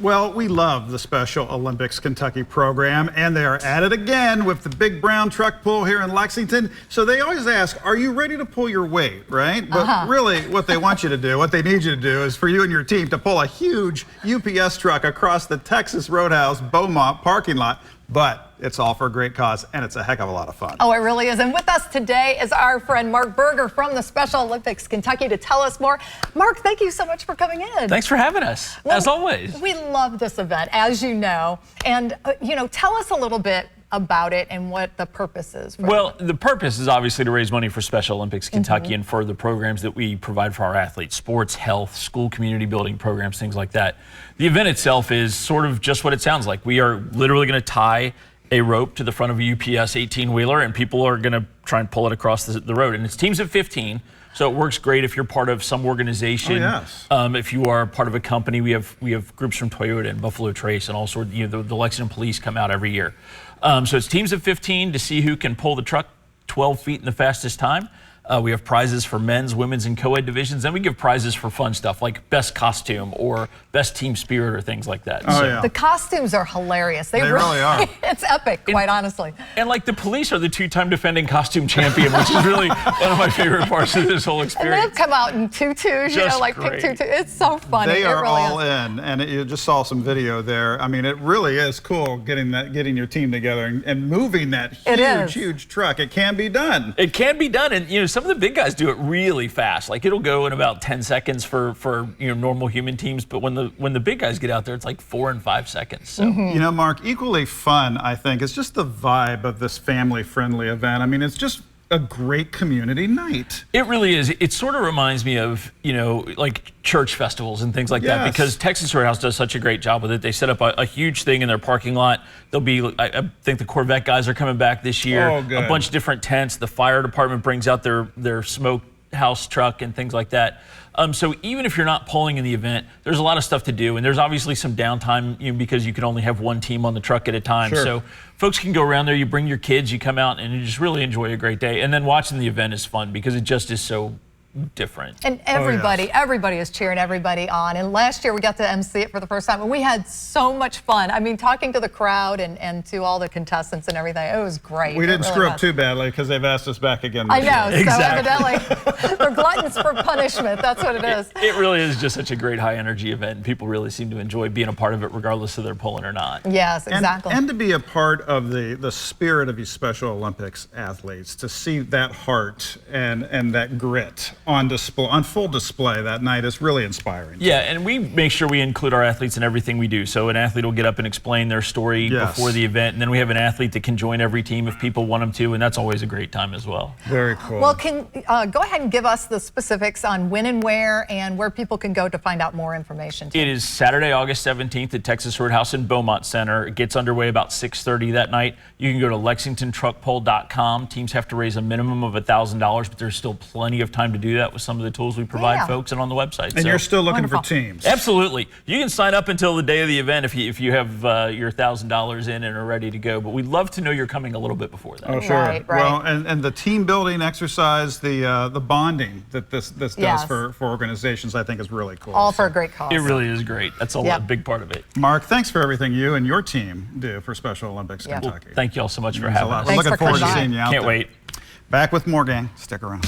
Well, we love the Special Olympics Kentucky program, and they are at it again with the big brown truck pull here in Lexington. So they always ask, are you ready to pull your weight, right? But really what they want you to do, what they need you to do is for you and your team to pull a huge UPS truck across the Texas Roadhouse Beaumont parking lot. But it's all for a great cause, and it's a heck of a lot of fun. Oh, it really is. And with us today is our friend Mark Berger from the Special Olympics Kentucky to tell us more. Mark, thank you so much for coming in. Thanks for having us, as always. We love this event, as you know. And, tell us a little bit about it and what the purpose is. Well, the purpose is obviously to raise money for Special Olympics Kentucky and for the programs that we provide for our athletes, sports, health, school community building programs, things like that. The event itself is sort of just what it sounds like. We are literally going to tie a rope to the front of a UPS 18-wheeler, and people are going to try and pull it across the road. And it's teams of 15, so it works great if you're part of some organization. Oh, yes. If you are part of a company, we have groups from Toyota and Buffalo Trace and all sorts. The Lexington Police come out every year. So it's teams of 15 to see who can pull the truck 12 feet in the fastest time. We have prizes for men's, women's, and co-ed divisions. Then we give prizes for fun stuff like best costume or best team spirit or things like that. Oh, yeah. The costumes are hilarious. They really are. It's epic, quite honestly. And like the police are the two-time defending costume champion, which is really one of my favorite parts of this whole experience. And they've come out in tutus, like pink tutus. It's so funny. They are really all in, and you just saw some video there. I mean, it really is cool getting your team together and moving that huge truck. It can be done. It can be done, and some of the big guys do it really fast. Like it'll go in about 10 seconds for normal human teams, but when the big guys get out there, it's like 4 and 5 seconds. So Mark, equally fun, I think, is just the vibe of this family-friendly event. I mean, it's just a great community night. It really is. It sort of reminds me of, like church festivals and things like that, because Texas Roadhouse does such a great job with it. They set up a huge thing in their parking lot. There'll be, I think the Corvette guys are coming back this year. Oh, good. A bunch of different tents. The fire department brings out their smoke house truck and things like that. So even if you're not polling in the event, there's a lot of stuff to do, and there's obviously some downtime because you can only have one team on the truck at a time. Sure. So folks can go around there, you bring your kids, you come out, and you just really enjoy a great day. And then watching the event is fun because it just is so different. And everybody is cheering everybody on. And last year we got to MC it for the first time, and we had so much fun. I mean, talking to the crowd and to all the contestants and everything, it was great. We didn't screw up too badly because they've asked us back again. I know, exactly. So evidently they're gluttons for punishment. That's what it is. It really is just such a great high energy event, and people really seem to enjoy being a part of it regardless of their polling or not. Yes, exactly. And to be a part of the spirit of these Special Olympics athletes, to see that heart and that grit on display, on full display that night is really inspiring. Yeah, and we make sure we include our athletes in everything we do. So an athlete will get up and explain their story before the event, and then we have an athlete that can join every team if people want them to, and that's always a great time as well. Very cool. Well, go ahead and give us the specifics on when and where people can go to find out more information. It is Saturday, August 17th at Texas Roadhouse in Beaumont Center. It gets underway about 6:30 that night. You can go to LexingtonTruckPull.com. Teams have to raise a minimum of $1,000, but there's still plenty of time to do that with some of the tools we provide folks and on the website. And you're still looking for teams. Absolutely. You can sign up until the day of the event if you have your $1,000 in and are ready to go. But we'd love to know you're coming a little bit before that. Oh, sure. Right. Well, and the team building exercise, the bonding that this does for organizations, I think is really cool. All for a great cause. It really is great. That's a big part of it. Mark, thanks for everything you and your team do for Special Olympics Kentucky. Well, thank you all so much for having us. We're looking forward to seeing you out there. Can't wait. Back with more, gang. Stick around.